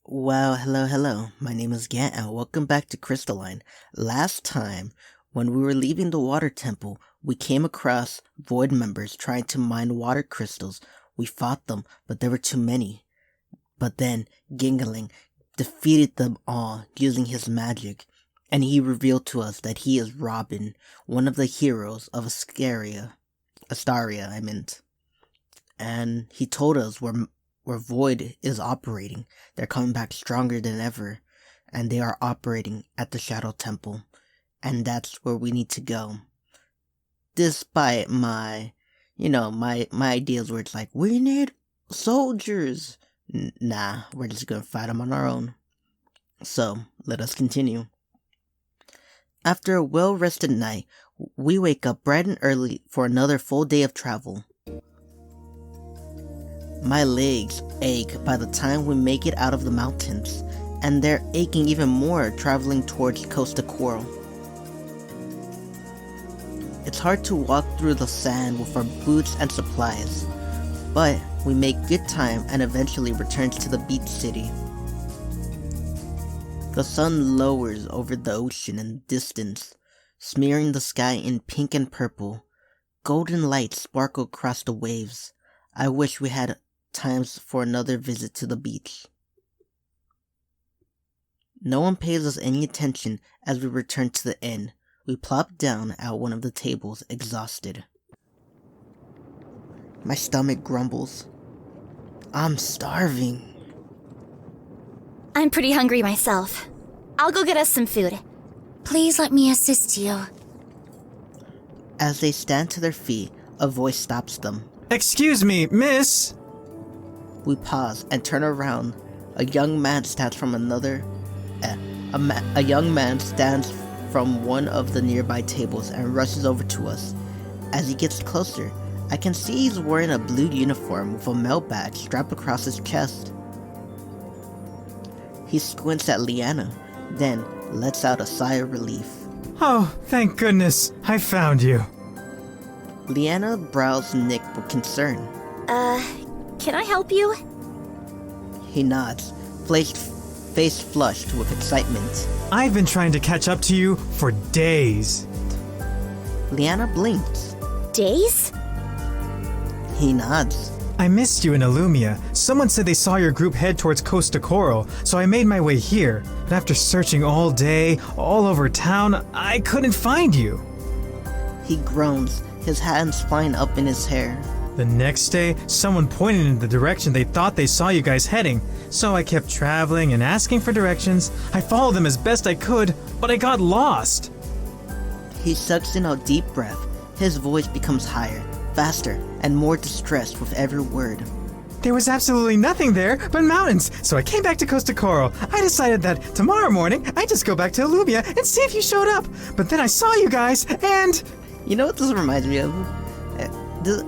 Well, hello. My name is Gant and welcome back to Crystalline. Last time, when we were leaving the water temple, we came across void members trying to mine water crystals. We fought them, but there were too many. But then, Gingling defeated them all using his magic, and he revealed to us that he is Robin, one of the heroes of Astaria, I meant. And he told us where Void is operating. They're coming back stronger than ever, and they are operating at the Shadow Temple, and that's where we need to go. Despite my ideas where it's like, we need soldiers. Nah, we're just gonna fight them on our own. So, let us continue. After a well-rested night, we wake up bright and early for another full day of travel. My legs ache by the time we make it out of the mountains, and they're aching even more traveling towards Costa Coral. It's hard to walk through the sand with our boots and supplies, but we make good time and eventually return to the beach city. The sun lowers over the ocean in the distance, smearing the sky in pink and purple. Golden lights sparkle across the waves. I wish we had times for another visit to the beach. No one pays us any attention as we return to the inn. We plop down at one of the tables, exhausted. My stomach grumbles. I'm starving. I'm pretty hungry myself. I'll go get us some food. Please let me assist you. As they stand to their feet, a voice stops them. Excuse me, miss! We pause and turn around. A young man stands from one of the nearby tables and rushes over to us. As he gets closer, I can see he's wearing a blue uniform with a mail bag strapped across his chest. He squints at Leanna, then lets out a sigh of relief. Oh, thank goodness, I found you. Leanna's brows knit with concern. Can I help you? He nods, face flushed with excitement. I've been trying to catch up to you for days. Leanna blinks. Days? He nods. I missed you in Illumia. Someone said they saw your group head towards Costa Coral, so I made my way here. But after searching all day, all over town, I couldn't find you. He groans, his hands flying up in his hair. The next day, someone pointed in the direction they thought they saw you guys heading, so I kept traveling and asking for directions. I followed them as best I could, but I got lost. He sucks in a deep breath. His voice becomes higher, faster, and more distressed with every word. There was absolutely nothing there but mountains, so I came back to Costa Coral. I decided that tomorrow morning I'd just go back to Illumia and see if you showed up. But then I saw you guys, and... You know what this reminds me of? The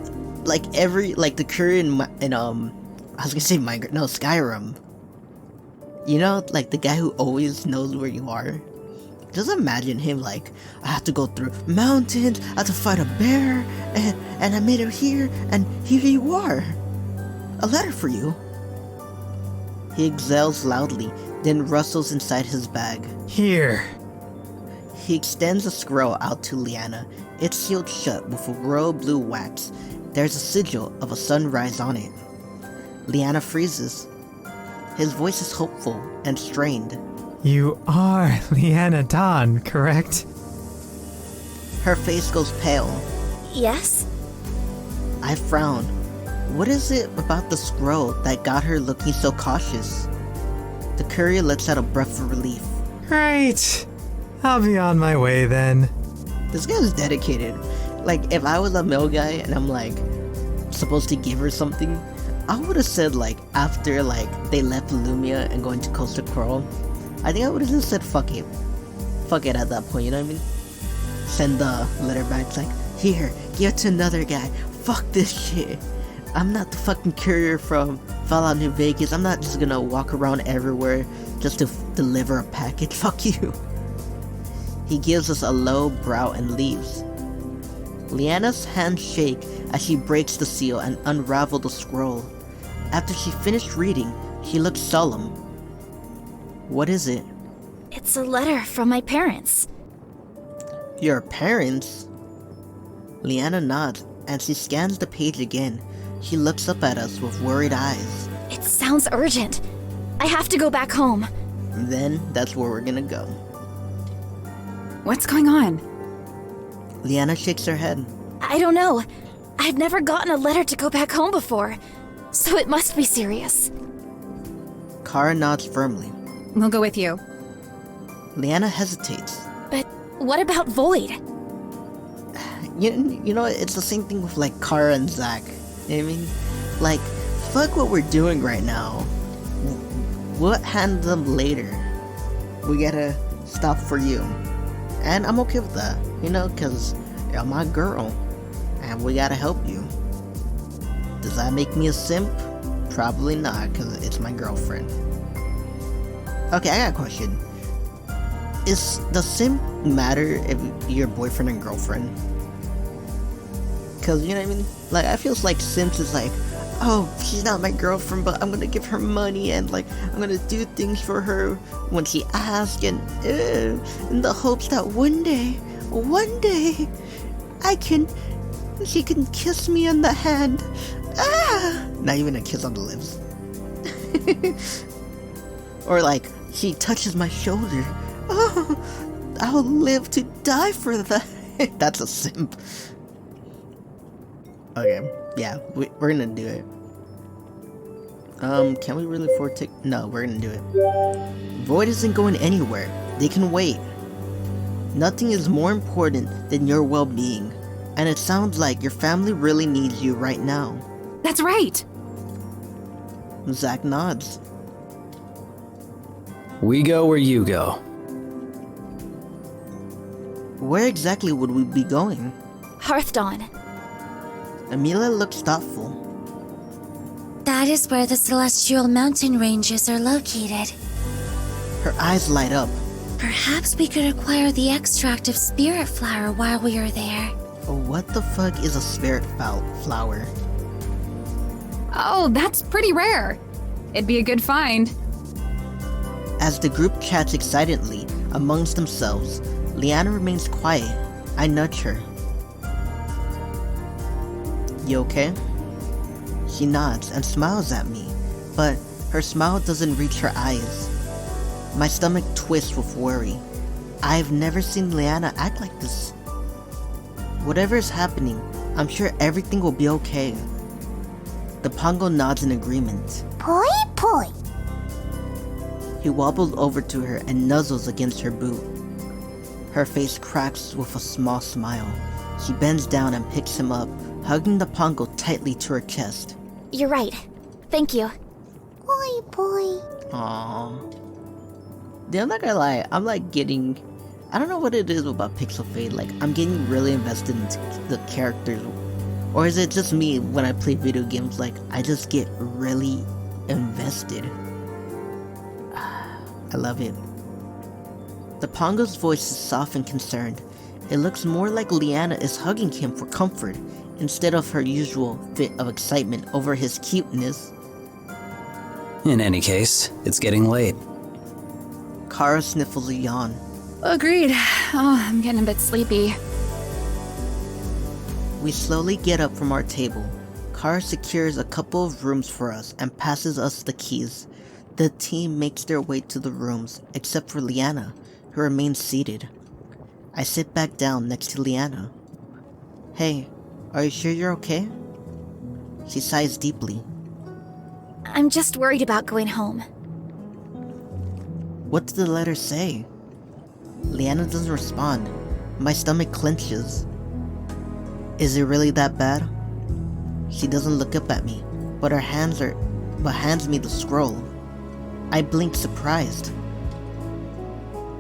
Courier in Skyrim. You know, like the guy who always knows where you are? Just imagine him like, I have to go through mountains, I have to fight a bear, and I made it here, and here you are. A letter for you. He exhales loudly, then rustles inside his bag. Here. He extends a scroll out to Leanna. It's sealed shut with a royal blue wax. There's a sigil of a sunrise on it. Leanna freezes. His voice is hopeful and strained. You are Leanna Dawn, correct? Her face goes pale. Yes? I frown. What is it about the scroll that got her looking so cautious? The courier lets out a breath of relief. Right. I'll be on my way then. This guy's dedicated. Like, if I was a male guy and I'm like supposed to give her something, I would have said like after like they left Lumia and going to Costa Coral, I think I would have just said fuck it at that point, you know what I mean? Send the letter back, it's like, here, give it to another guy, fuck this shit. I'm not the fucking courier from Fallout New Vegas. I'm not just gonna walk around everywhere just to deliver a package. Fuck you. He gives us a low brow and leaves. Leanna's hands shake as she breaks the seal and unravels the scroll. After she finished reading, she looked solemn. What is it? It's a letter from my parents. Your parents? Leanna nods, and she scans the page again. She looks up at us with worried eyes. It sounds urgent. I have to go back home. Then, that's where we're gonna go. What's going on? Leanna shakes her head. I don't know. I've never gotten a letter to go back home before, so it must be serious. Kara nods firmly. We'll go with you. Leanna hesitates. But what about Void? You know, it's the same thing with like Kara and Zach. You know what I mean? Like, fuck what we're doing right now. We'll handle them later. We gotta stop for you. And I'm okay with that, you know, because you're my girl. And we gotta help you. Does that make me a simp? Probably not, because it's my girlfriend. Okay, I got a question. Does simp matter if you're boyfriend and girlfriend? Because, you know what I mean? Like, I feel like simps is like, oh, she's not my girlfriend, but I'm gonna give her money and like I'm gonna do things for her when she asks, and in the hopes that one day she can kiss me on the hand. Not even a kiss on the lips. Or like she touches my shoulder. Oh, I'll live to die for that. That's a simp. Okay, yeah, we're gonna do it. Can we really afford to? No, we're gonna do it. Void isn't going anywhere. They can wait. Nothing is more important than your well-being. And it sounds like your family really needs you right now. That's right. Zach nods. We go where you go. Where exactly would we be going? Hearthdawn. Amelia looks thoughtful. That is where the celestial mountain ranges are located. Her eyes light up. Perhaps we could acquire the extract of spirit flower while we are there. What the fuck is a spirit flower? Oh, that's pretty rare. It'd be a good find. As the group chats excitedly amongst themselves, Leanna remains quiet. I nudge her. You okay? She nods and smiles at me, but her smile doesn't reach her eyes. My stomach twists with worry. I've never seen Leanna act like this. Whatever is happening, I'm sure everything will be okay. The Pongo nods in agreement. Poi poi. He wobbles over to her and nuzzles against her boot. Her face cracks with a small smile. She bends down and picks him up, hugging the Pongo tightly to her chest. You're right. Thank you. Poi poi. Aww. Dude, I'm not gonna lie, I'm like getting... I don't know what it is about PixelFade, like I'm getting really invested in the characters. Or is it just me when I play video games, like I just get really invested. I love it. The Pongo's voice is soft and concerned. It looks more like Leanna is hugging him for comfort, instead of her usual fit of excitement over his cuteness. In any case, it's getting late. Kara sniffles a yawn. Agreed. Oh, I'm getting a bit sleepy. We slowly get up from our table. Kara secures a couple of rooms for us and passes us the keys. The team makes their way to the rooms, except for Leanna, who remains seated. I sit back down next to Leanna. Hey, are you sure you're okay? She sighs deeply. I'm just worried about going home. What did the letter say? Leanna doesn't respond. My stomach clenches. Is it really that bad? She doesn't look up at me, but hands me the scroll. I blink surprised.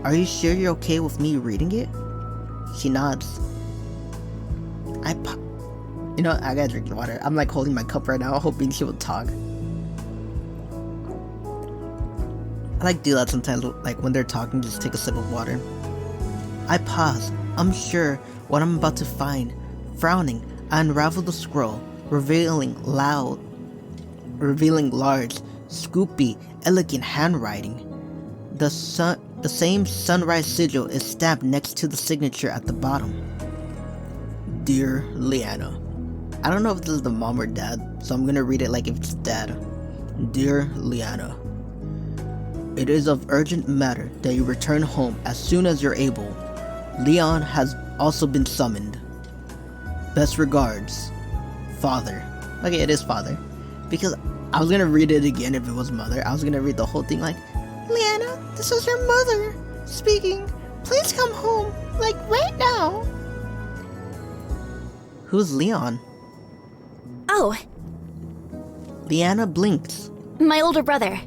Are you sure you're okay with me reading it? She nods. You know, I gotta drink water. I'm like holding my cup right now, hoping she will talk. I like do that sometimes, like when they're talking, just take a sip of water. I pause, unsure what I'm about to find. Frowning, I unravel the scroll, revealing large, scoopy, elegant handwriting. The same sunrise sigil is stamped next to the signature at the bottom. Dear Leanna. I don't know if this is the mom or dad, so I'm gonna read it like if it's dad. Dear Leanna. It is of urgent matter that you return home as soon as you're able. Leon has also been summoned. Best regards, Father. Okay, it is Father. Because I was gonna read it again if it was Mother. I was gonna read the whole thing like, Leanna, this is your mother speaking. Please come home, like right now. Who's Leon? Oh, Leanna blinks. my older brother.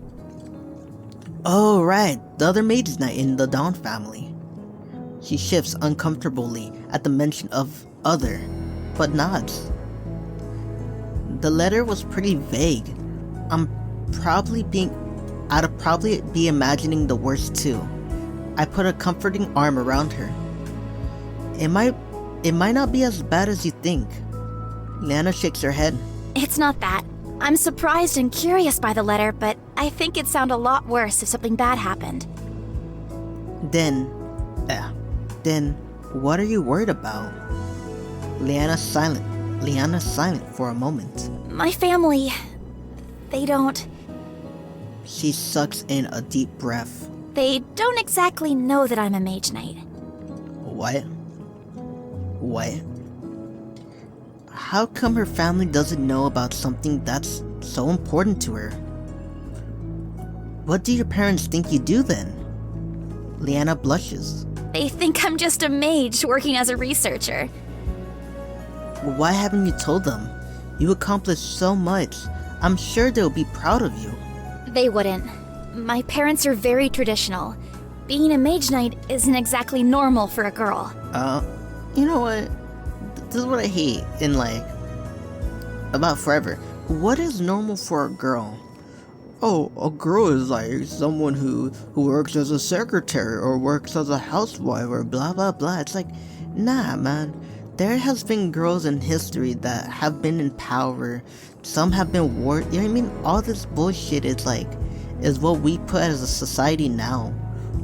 Oh, right, the other Mage-Knight in the Dawn family. She shifts uncomfortably at the mention of other, but nods. The letter was pretty vague. I'd probably be imagining the worst too. I put a comforting arm around her. It might not be as bad as you think. Leanna shakes her head. It's not that. I'm surprised and curious by the letter, but I think it'd sound a lot worse if something bad happened. Then, what are you worried about? Leanna's silent for a moment. My family, they don't She sucks in a deep breath. They don't exactly know that I'm a Mage-Knight. What? How come her family doesn't know about something that's so important to her? What do your parents think you do then? Leanna blushes. They think I'm just a mage working as a researcher. Why haven't you told them? You accomplished so much. I'm sure they'll be proud of you. They wouldn't. My parents are very traditional. Being a Mage-Knight isn't exactly normal for a girl. You know what? This is what I hate in, like, about forever. What is normal for a girl? Oh, a girl is like someone who works as a secretary or works as a housewife or blah blah blah. It's like, nah, man. There has been girls in history that have been in power. Some have been you know what I mean? All this bullshit is what we put as a society now.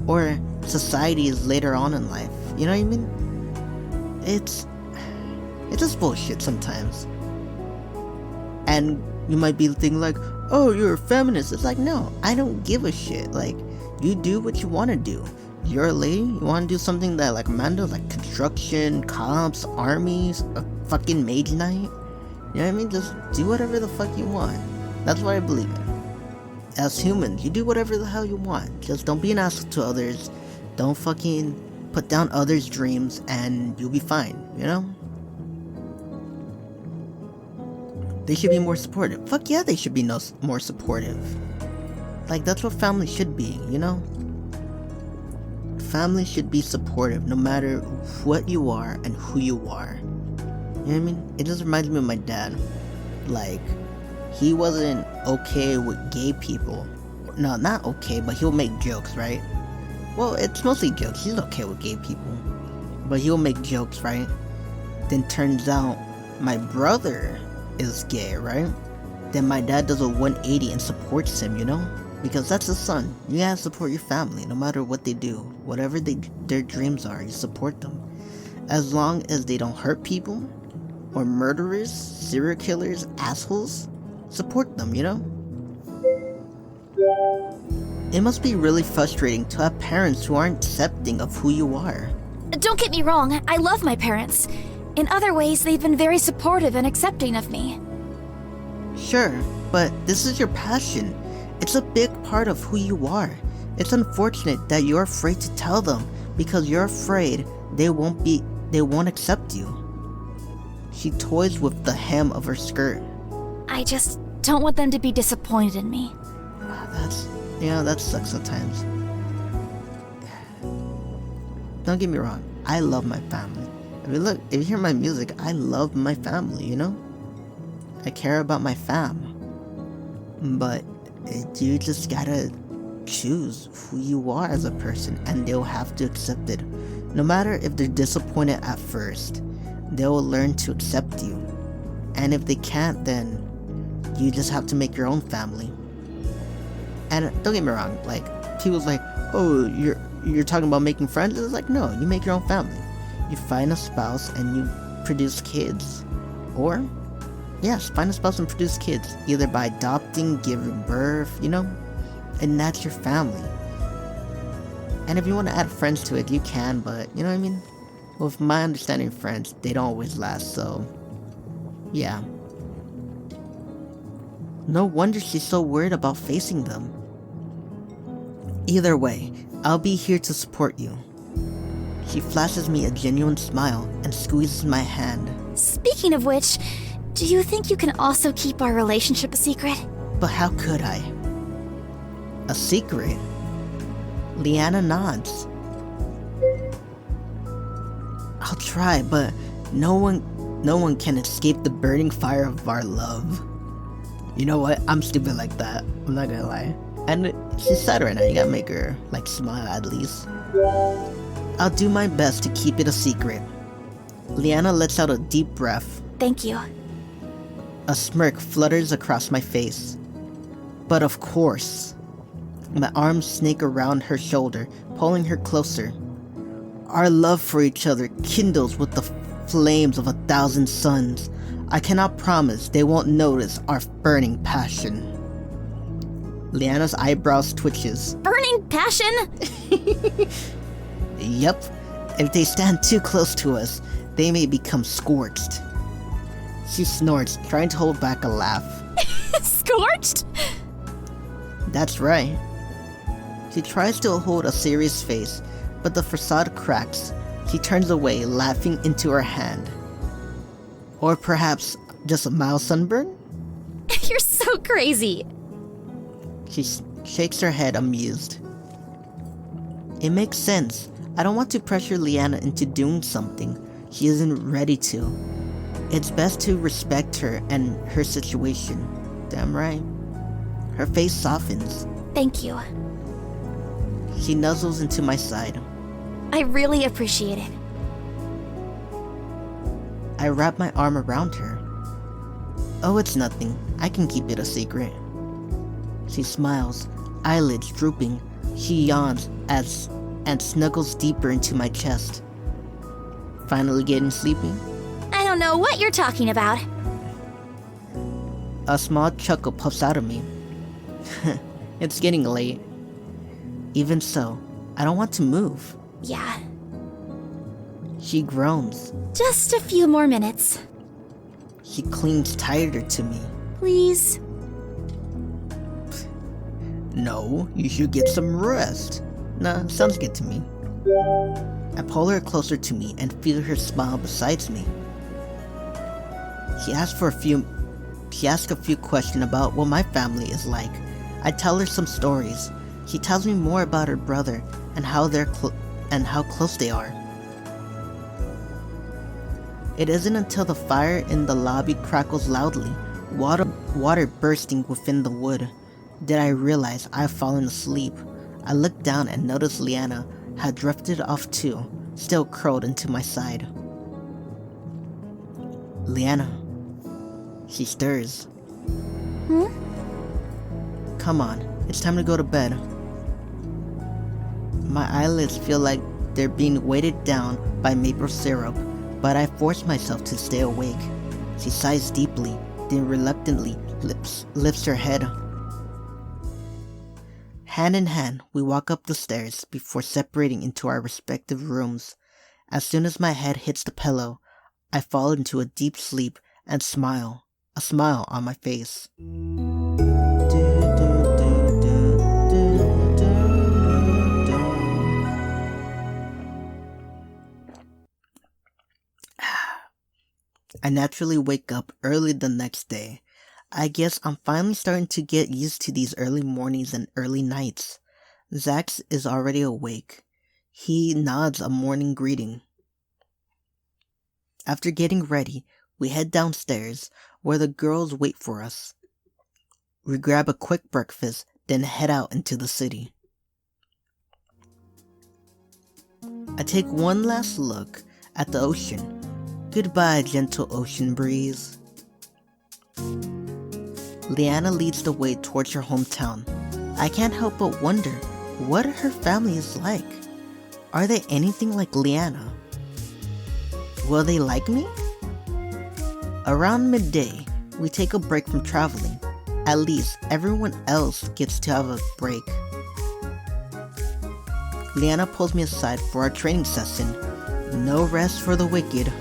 Or society is later on in life. You know what I mean? It's just bullshit sometimes. And you might be thinking like, oh, you're a feminist. It's like, no, I don't give a shit. Like, you do what you want to do. You're a lady, you want to do something that like man does, like construction, cops, armies, a fucking Mage-Knight. You know what I mean? Just do whatever the fuck you want. That's what I believe in. As humans, you do whatever the hell you want. Just don't be an asshole to others. Don't fucking put down others' dreams and you'll be fine, you know? They should be more supportive. Fuck yeah, they should be more supportive. Like, that's what family should be, you know? Family should be supportive no matter what you are and who you are. You know what I mean? It just reminds me of my dad. Like, he wasn't okay with gay people. No, not okay, but he'll make jokes, right? Well, it's mostly jokes. He's okay with gay people. But he'll make jokes, right? Then turns out my brother is gay, right? Then my dad does a 180 and supports him, you know? Because that's his son. You gotta support your family no matter what they do. Whatever their dreams are, you support them. As long as they don't hurt people, or murderers, serial killers, assholes, support them, you know? It must be really frustrating to have parents who aren't accepting of who you are. Don't get me wrong, I love my parents. In other ways, they've been very supportive and accepting of me. Sure, but this is your passion. It's a big part of who you are. It's unfortunate that you're afraid to tell them because you're afraid they won't accept you. She toys with the hem of her skirt. I just don't want them to be disappointed in me. That sucks sometimes. Don't get me wrong, I love my family. I mean, look, if you hear my music, I love my family, you know? I care about my fam. But you just gotta choose who you are as a person, and they'll have to accept it. No matter if they're disappointed at first, they'll learn to accept you. And if they can't, then you just have to make your own family. And don't get me wrong, like, he was like, oh, you're talking about making friends? It's like, no, you make your own family. You find a spouse and you produce kids. Or, yes, find a spouse and produce kids. Either by adopting, giving birth, and that's your family. And if you want to add friends to it, you can, but, you know what I mean? With my understanding of friends, they don't always last, so, yeah. No wonder she's so worried about facing them. Either way, I'll be here to support you. She flashes me a genuine smile and squeezes my hand. Speaking of which, do you think you can also keep our relationship a secret? But how could I? A secret? Leanna nods. I'll try, but no one can escape the burning fire of our love. You know what? I'm stupid like that. I'm not gonna lie. And she's sad right now. You gotta make her, smile at least. I'll do my best to keep it a secret. Leanna lets out a deep breath. Thank you. A smirk flutters across my face. But of course. My arms snake around her shoulder, pulling her closer. Our love for each other kindles with the flames of 1,000 suns. I cannot promise they won't notice our burning passion. Leanna's eyebrows twitches. Burning passion? Yep. If they stand too close to us, they may become scorched. She snorts, trying to hold back a laugh. Scorched? That's right. She tries to hold a serious face, but the facade cracks. She turns away, laughing into her hand. Or perhaps just a mild sunburn? You're so crazy. She shakes her head, amused. It makes sense. I don't want to pressure Leanna into doing something she isn't ready to. It's best to respect her and her situation. Damn right. Her face softens. Thank you. She nuzzles into my side. I really appreciate it. I wrap my arm around her. Oh, it's nothing. I can keep it a secret. She smiles, eyelids drooping. She yawns and snuggles deeper into my chest. Finally getting sleepy? I don't know what you're talking about. A small chuckle puffs out of me. It's getting late. Even so, I don't want to move. Yeah. She groans. Just a few more minutes. She clings tighter to me. Please? No, you should get some rest. Nah, sounds good to me. I pull her closer to me and feel her smile beside me. She asks a few questions about what my family is like. I tell her some stories. She tells me more about her brother and how close they are. It isn't until the fire in the lobby crackles loudly, water bursting within the wood, that I realize I've fallen asleep. I look down and notice Leanna had drifted off too, still curled into my side. Leanna. She stirs. Hmm? Come on, it's time to go to bed. My eyelids feel like they're being weighted down by maple syrup, but I force myself to stay awake. She sighs deeply, then reluctantly lifts her head. Hand in hand, we walk up the stairs before separating into our respective rooms. As soon as my head hits the pillow, I fall into a deep sleep and smile, a smile on my face. I naturally wake up early the next day. I guess I'm finally starting to get used to these early mornings and early nights. Zax is already awake. He nods a morning greeting. After getting ready, we head downstairs where the girls wait for us. We grab a quick breakfast, then head out into the city. I take one last look at the ocean. Goodbye, gentle ocean breeze. Leanna leads the way towards her hometown. I can't help but wonder, What are her families like? Are they anything like Leanna? Will they like me? Around midday, we take a break from traveling. At least everyone else gets to have a break. Leanna pulls me aside for our training session. No rest for the wicked.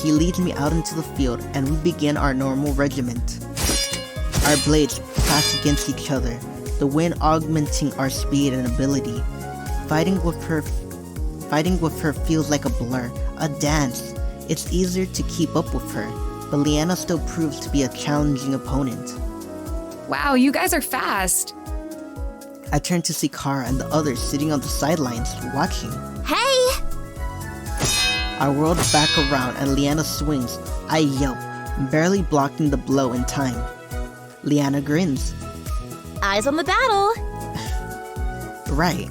He leads me out into the field and we begin our normal regiment. Our blades clash against each other, the wind augmenting our speed and ability. Fighting with her feels like a blur, a dance. It's easier to keep up with her, but Leanna still proves to be a challenging opponent. Wow, you guys are fast. I turn to see Kara and the others sitting on the sidelines, watching. Hey! I whirled back around and Leanna swings. I yelp, barely blocking the blow in time. Leanna grins. Eyes on the battle! Right.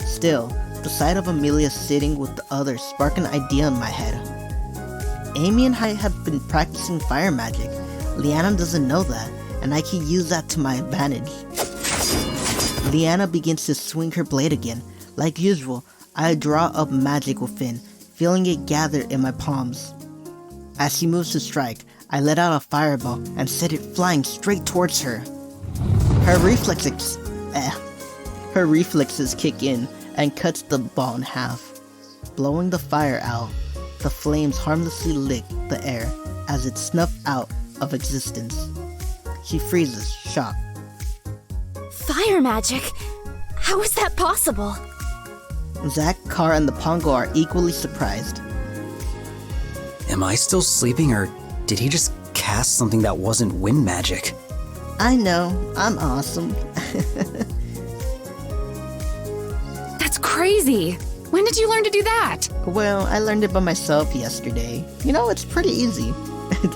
Still, the sight of Amelia sitting with the others sparked an idea in my head. Amy and I have been practicing fire magic. Leanna doesn't know that, and I can use that to my advantage. Leanna begins to swing her blade again. Like usual, I draw up magic within, feeling it gather in my palms. As she moves to strike, I let out a fireball and set it flying straight towards her. Her reflexes kick in and cuts the ball in half. Blowing the fire out, the flames harmlessly lick the air as it snuffed out of existence. She freezes, shocked. Fire magic? How is that possible? Zack, Kara, and the Pongo are equally surprised. Am I still sleeping, or did he just cast something that wasn't wind magic? I know, I'm awesome. That's crazy. When did you learn to do that? Well, I learned it by myself yesterday. You know, it's pretty easy.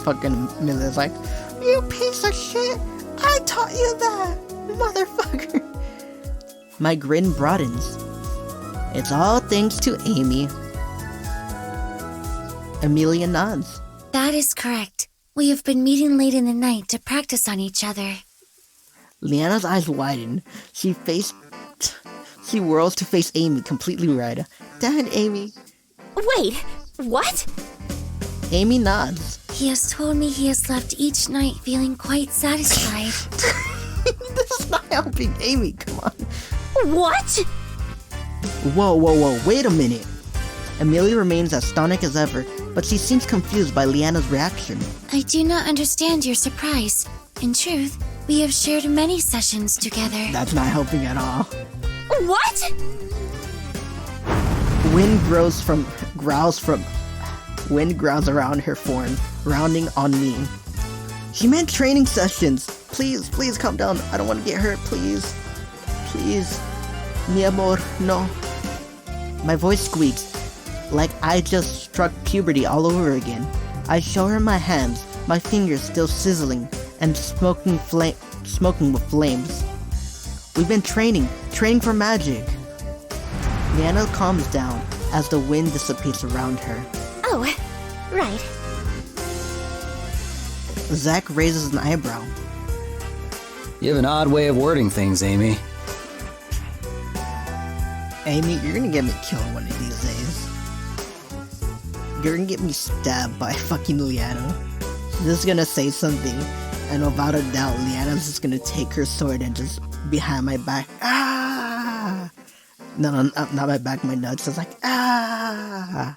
Fucking Mila's like, you piece of shit! I taught you that, motherfucker! My grin broadens. It's all thanks to Amy. Amelia nods. That is correct. We have been meeting late in the night to practice on each other. Leanna's eyes widen. She whirls to face Amy, completely red. Damn it, Amy. Wait, what? Amy nods. He has told me he has left each night feeling quite satisfied. This is not helping, Amy, come on. What? Whoa, wait a minute. Amelia remains as stonic as ever, but she seems confused by Leanna's reaction. I do not understand your surprise. In truth, we have shared many sessions together. That's not helping at all. What? Wind growls around her form, rounding on me. She meant training sessions. Please calm down. I don't want to get hurt, please. Please. Mi amor, no. My voice squeaks, like I just struck puberty all over again. I show her my hands, my fingers still sizzling and smoking with flames. We've been training for magic. Leanna calms down as the wind dissipates around her. Oh, right. Zack raises an eyebrow. You have an odd way of wording things, Amy. Amy, you're gonna get me killed one of these days. You're gonna get me stabbed by fucking Leanna. She's just gonna say something, and without a doubt, Leanna's just gonna take her sword and just behind my back. Ah! No, not my back, my nuts. It's like, ah!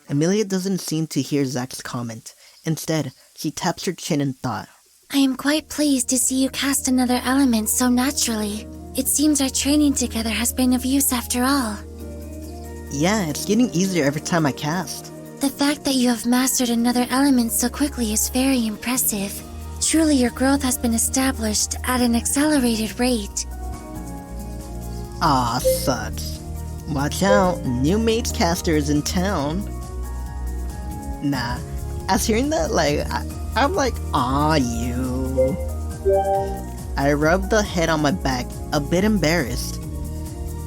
Amelia doesn't seem to hear Zack's comment. Instead, she taps her chin in thought. I am quite pleased to see you cast another element so naturally. It seems our training together has been of use after all. Yeah, it's getting easier every time I cast. The fact that you have mastered another element so quickly is very impressive. Truly, your growth has been established at an accelerated rate. Aw, sucks. Watch out, new mage caster is in town. Nah, as hearing that, I'm like, aw, you. I rubbed the head on my back, a bit embarrassed.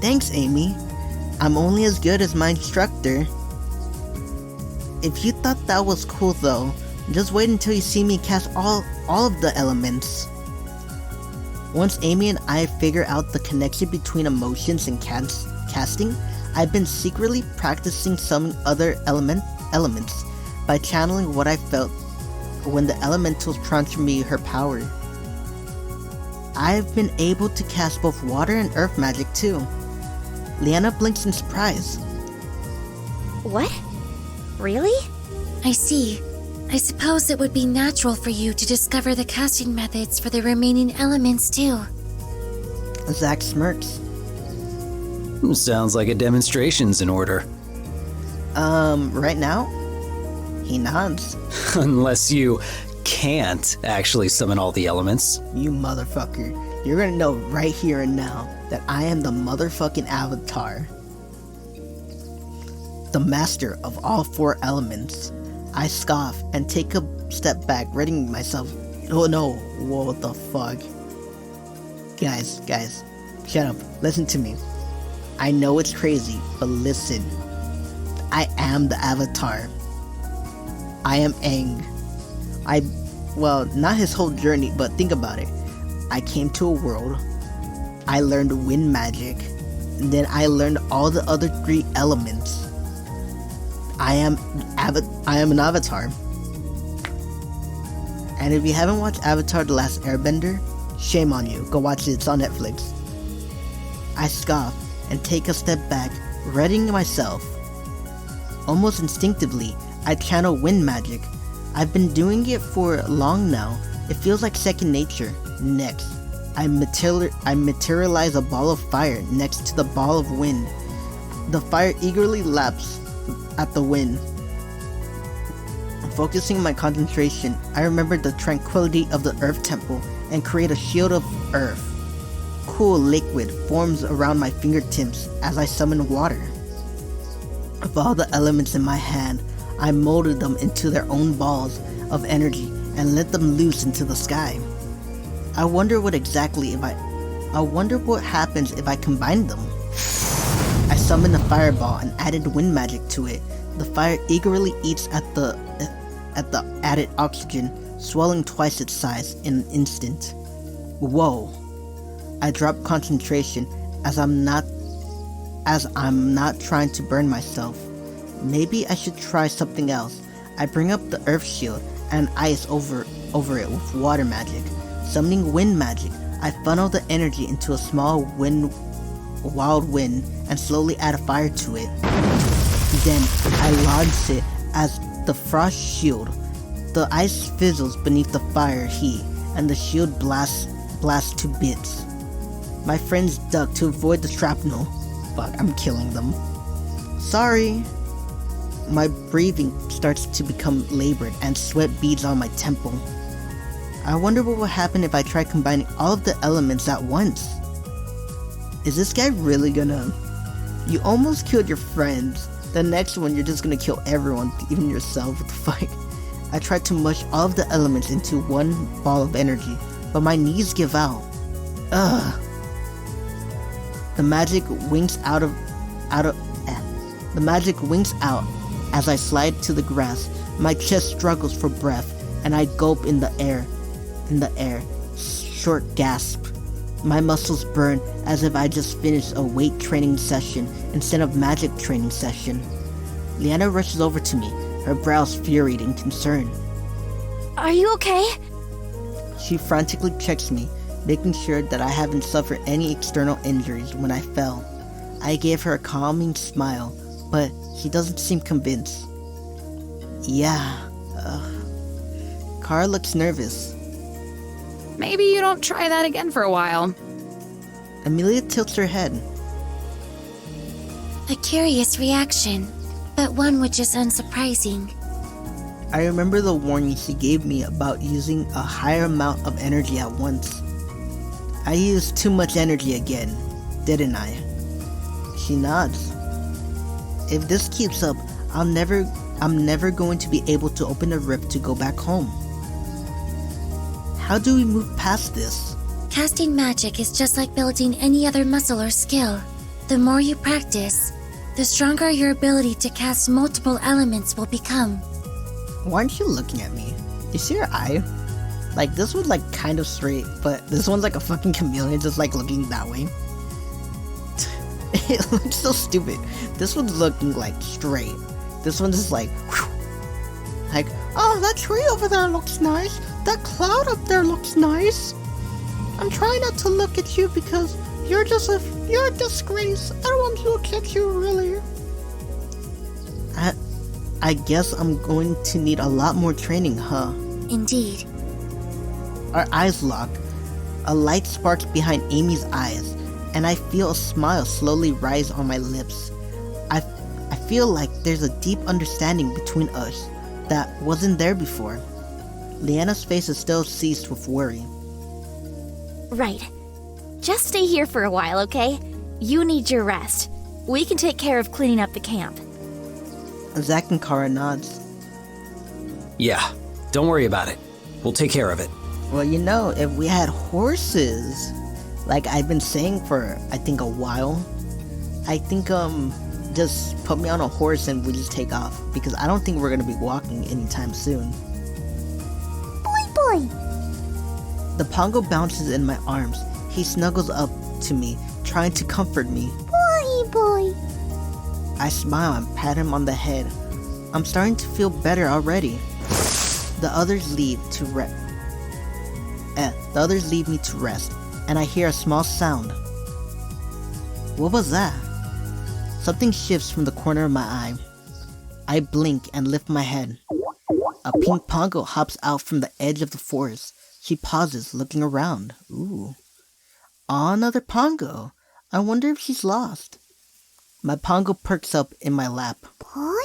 Thanks, Amy. I'm only as good as my instructor. If you thought that was cool though, just wait until you see me cast all of the elements. Once Amy and I figure out the connection between emotions and casting, I've been secretly practicing summoning other elements by channeling what I felt when the elementals transferred me her power. I've been able to cast both water and earth magic too. Leanna blinks in surprise. What? Really? I see. I suppose it would be natural for you to discover the casting methods for the remaining elements too. Zach smirks. Sounds like a demonstration's in order. Right now? He nods. Unless you can't actually summon all the elements. You motherfucker. You're gonna know right here and now that I am the motherfucking Avatar. The master of all 4 elements. I scoff and take a step back, readying myself. Oh no, what the fuck? Guys, shut up. Listen to me. I know it's crazy, but listen. I am the Avatar. I am Aang. Well, not his whole journey, but think about it. I came to a world, I learned wind magic, and then I learned all the other 3 elements. I am an Avatar. And if you haven't watched Avatar The Last Airbender, shame on you. Go watch it, it's on Netflix. I scoff and take a step back, readying myself. Almost instinctively, I channel wind magic. I've been doing it for long now. It feels like second nature. Next, I materialize a ball of fire next to the ball of wind. The fire eagerly laps at the wind. Focusing my concentration, I remember the tranquility of the earth temple and create a shield of earth. Cool liquid forms around my fingertips as I summon water. Of all the elements in my hand, I molded them into their own balls of energy and let them loose into the sky. I wonder what happens if I combine them. I summoned a fireball and added wind magic to it. The fire eagerly eats at the added oxygen, swelling twice its size in an instant. Whoa. I drop concentration as I'm not trying to burn myself. Maybe I should try something else. I bring up the earth shield and ice over it with water magic. Summoning wind magic, I funnel the energy into a small wild wind and slowly add a fire to it. Then I launch it as the frost shield. The ice fizzles beneath the fire heat and the shield blasts to bits. My friends duck to avoid the shrapnel. Fuck, I'm killing them. Sorry. My breathing starts to become labored and sweat beads on my temple. I wonder what will happen if I try combining all of the elements at once. Is this guy really gonna... You almost killed your friends. The next one you're just gonna kill everyone, even yourself. What the fuck? I tried to mush all of the elements into one ball of energy, but my knees give out. Ugh. The magic winks out as I slide to the grass. My chest struggles for breath, and I gulp in the air. Short gasp. My muscles burn as if I just finished a weight training session instead of magic training session. Leanna rushes over to me, her brows furried in concern. Are you okay? She frantically checks me, making sure that I haven't suffered any external injuries when I fell. I gave her a calming smile, but she doesn't seem convinced. Yeah. Kara looks nervous. Maybe you don't try that again for a while. Amelia tilts her head. A curious reaction, but one which is unsurprising. I remember the warning she gave me about using a higher amount of energy at once. I used too much energy again, didn't I? She nods. If this keeps up, I'm never going to be able to open a rift to go back home. How do we move past this? Casting magic is just like building any other muscle or skill. The more you practice, the stronger your ability to cast multiple elements will become. Why aren't you looking at me? You see your eye? Like, this one's like kind of straight, but this one's like a fucking chameleon just like looking that way. It looks so stupid. This one's looking like straight. This one's just like, whew. Like, oh, that tree over there looks nice. That cloud up there looks nice. I'm trying not to look at you because you're a disgrace. I don't want to look at you, really. I guess I'm going to need a lot more training, huh? Indeed. Our eyes lock. A light sparks behind Amy's eyes, and I feel a smile slowly rise on my lips. I feel like there's a deep understanding between us that wasn't there before. Leanna's face is still seized with worry. Right. Just stay here for a while, okay? You need your rest. We can take care of cleaning up the camp. Zack and Kara nods. Yeah, don't worry about it. We'll take care of it. Well, you know, if we had horses, like I've been saying for, I think, a while, I think, just put me on a horse and we just take off, because I don't think we're gonna be walking anytime soon. Boy! The Pongo bounces in my arms. He snuggles up to me, trying to comfort me. Boy! I smile and pat him on the head. I'm starting to feel better already. The others leave me to rest, and I hear a small sound. What was that? Something shifts from the corner of my eye. I blink and lift my head. A pink Pongo hops out from the edge of the forest. She pauses, looking around. Ooh. Another Pongo. I wonder if she's lost. My Pongo perks up in my lap. Boy?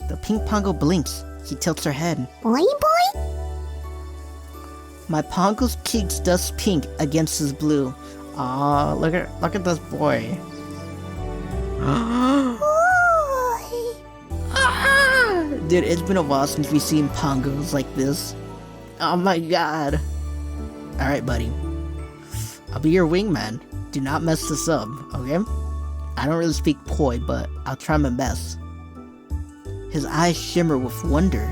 The pink Pongo blinks. She tilts her head. Boy? My Pongo's cheeks dust pink against his blue. Aw, look at this boy. Dude, it's been a while since we've seen Pongos like this. Oh my god. Alright, buddy. I'll be your wingman. Do not mess this up, okay? I don't really speak Poi, but I'll try my best. His eyes shimmer with wonder.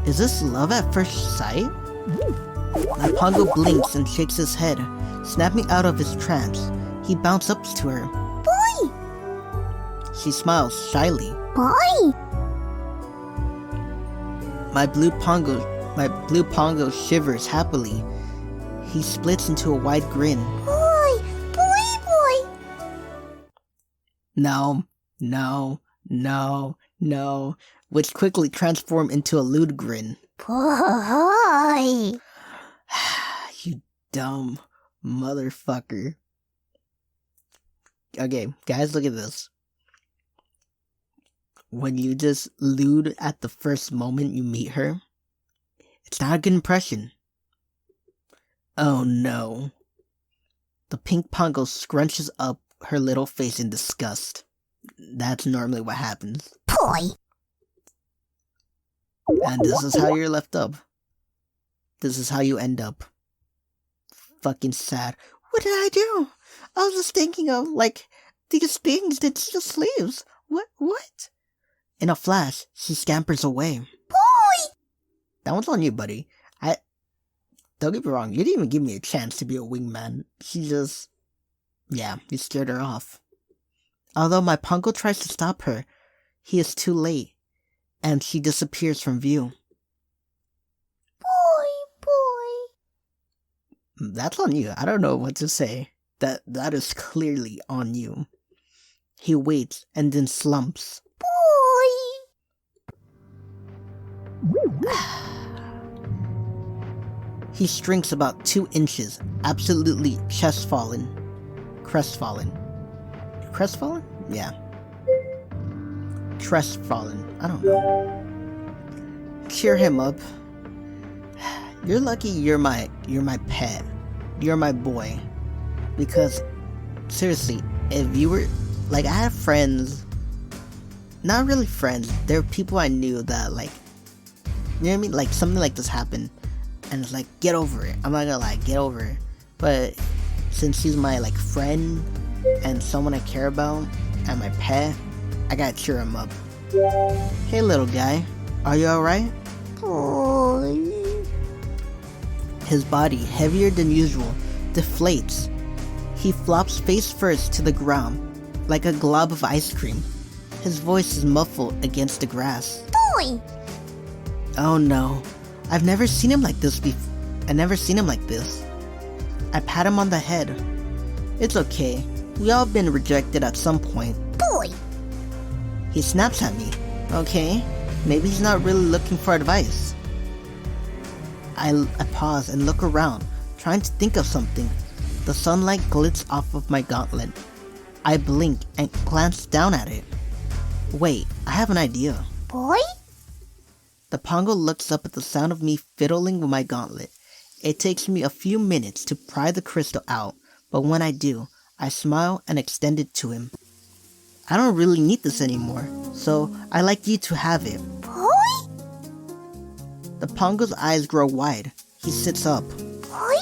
Is this love at first sight? My Pongo blinks and shakes his head, snapping out of his trance. He bounces up to her. Boy! She smiles shyly. Boy! My blue Pongo shivers happily. He splits into a wide grin. Boy! No, which quickly transform into a lewd grin. Boy! You dumb motherfucker. Okay, guys, look at this. When you just lewd at the first moment you meet her, it's not a good impression. Oh no. The pink Pongo scrunches up her little face in disgust. That's normally what happens. Boy! And this is how you're left up. This is how you end up. Fucking sad. What did I do? I was just thinking of, like, these things that steal sleeves. What? In a flash, she scampers away. Boy! That one's on you, buddy. Don't get me wrong, you didn't even give me a chance to be a wingman. She just... yeah, you scared her off. Although my Pongo tries to stop her, he is too late, and she disappears from view. Boy! That's on you. I don't know what to say. That is clearly on you. He waits and then slumps. Boy! He shrinks about 2 inches, absolutely crestfallen. Crestfallen? Yeah. Crestfallen. I don't know. Cheer him up. You're lucky you're my pet. You're my boy. Because, seriously, if you were... like, I had friends... not really friends. There were people I knew that, like... you know what I mean? Like, something like this happened. And it's like, get over it. I'm not gonna lie, get over it. But, since she's my, like, friend... and someone I care about... and my pet... I gotta cheer him up. Hey, little guy. Are you alright? Boy. His body, heavier than usual, deflates. He flops face first to the ground, like a glob of ice cream. His voice is muffled against the grass. Boy! Oh no, I've never seen him like this before. I pat him on the head. It's okay, we all been rejected at some point. Boy! He snaps at me. Okay, maybe he's not really looking for advice. I pause and look around, trying to think of something. The sunlight glints off of my gauntlet. I blink and glance down at it. Wait, I have an idea. Boy? The Pongo looks up at the sound of me fiddling with my gauntlet. It takes me a few minutes to pry the crystal out, but when I do, I smile and extend it to him. I don't really need this anymore, so I'd like you to have it. Boy? The Pongo's eyes grow wide. He sits up. Boy?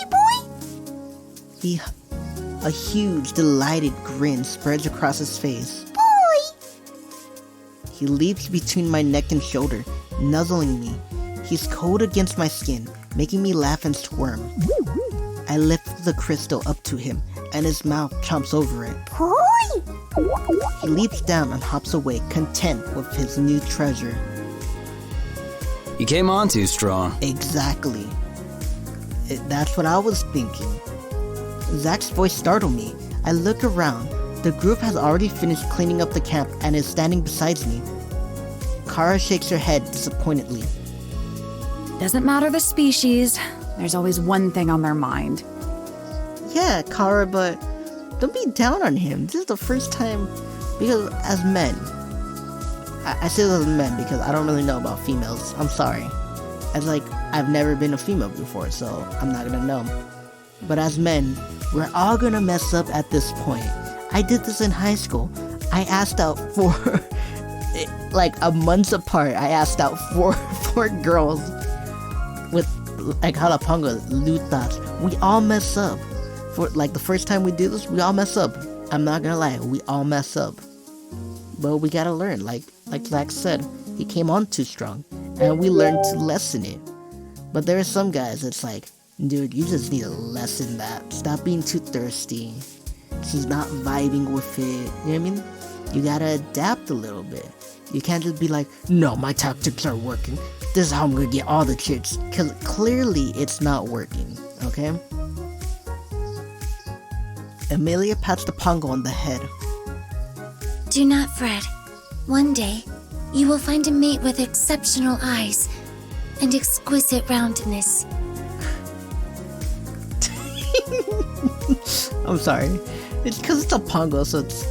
A huge, delighted grin spreads across his face. Boy! He leaps between my neck and shoulder, nuzzling me. He's cold against my skin, making me laugh and squirm. I lift the crystal up to him, and his mouth chomps over it. Boy! He leaps down and hops away, content with his new treasure. You came on too strong. Exactly. That's what I was thinking. Zach's voice startled me. I look around. The group has already finished cleaning up the camp and is standing beside me. Kara shakes her head disappointedly. Doesn't matter the species, there's always one thing on their mind. Yeah, Kara, but don't be down on him. This is the first time, because as men, I say this as men because I don't really know about females. I'm sorry. I've never been a female before, so I'm not gonna know. But as men, we're all gonna mess up at this point. I did this in high school. I asked out for, a month apart, I asked out four girls with, Halaponga, Lutas. We all mess up. For, the first time we do this, we all mess up. I'm not gonna lie, we all mess up. But we gotta learn, like Zach said, he came on too strong, and we learned to lessen it. But there are some guys that's like, dude, you just need to lessen that. Stop being too thirsty. She's not vibing with it. You know what I mean? You gotta adapt a little bit. You can't just be like, no, my tactics are working. This is how I'm gonna get all the chicks. Cause clearly it's not working, okay? Amelia pats the Pongo on the head. Do not fret. One day, you will find a mate with exceptional eyes and exquisite roundness. I'm sorry. It's because it's a Pongo, so it's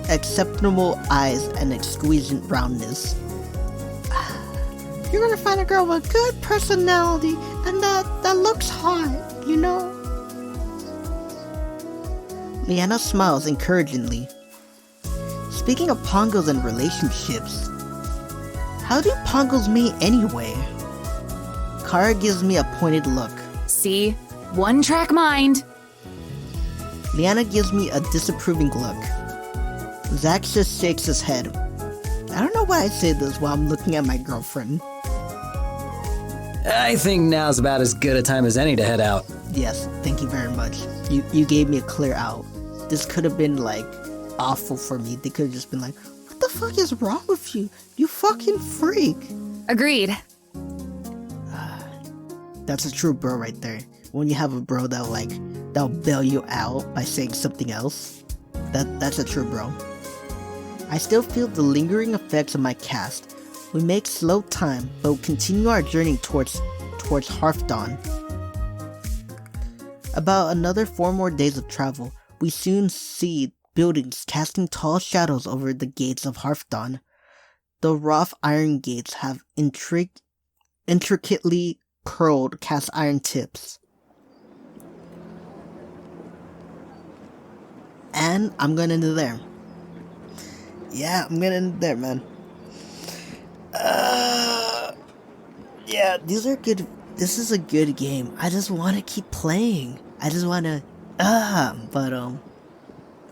acceptable eyes and exquisite roundness. You're gonna find a girl with good personality and that looks hot, you know? Leanna smiles encouragingly. Speaking of Pongos and relationships, how do Pongos mate anyway? Kara gives me a pointed look. See? One-track mind. Leanna gives me a disapproving look. Zach just shakes his head. I don't know why I say this while I'm looking at my girlfriend. I think now's about as good a time as any to head out. Yes, thank you very much. You gave me a clear out. This could have been awful for me. They could have just been like, what the fuck is wrong with you? You fucking freak. Agreed. That's a true bro right there. When you have a bro that'll bail you out by saying something else. That's a true bro. I still feel the lingering effects of my cast. We make slow time, but we continue our journey towards Hearthdawn. About another 4 more days of travel, we soon see buildings casting tall shadows over the gates of Hearthdawn. The wrought iron gates have intricately curled cast iron tips. And I'm gonna end it there. Yeah, I'm gonna end it there, man. Yeah, these are good. This is a good game. I just want to keep playing. I just want to, but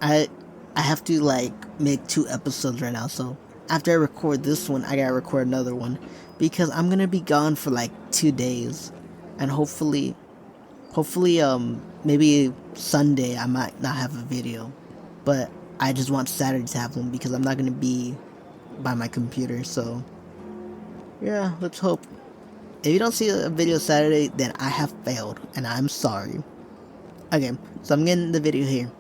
I have to make 2 episodes right now. So after I record this one, I gotta record another one because I'm gonna be gone for like 2 days, and hopefully, maybe Sunday I might not have a video, but I just want Saturday to have one because I'm not gonna be by my computer. So yeah, let's hope. If you don't see a video Saturday, then I have failed, and I'm sorry. Okay, so I'm getting the video here.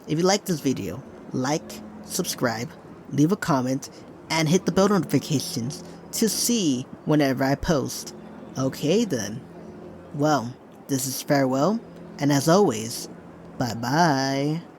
If you like this video, like, subscribe, leave a comment, and hit the bell notifications to see whenever I post. Okay then. Well, this is farewell, and as always, bye bye.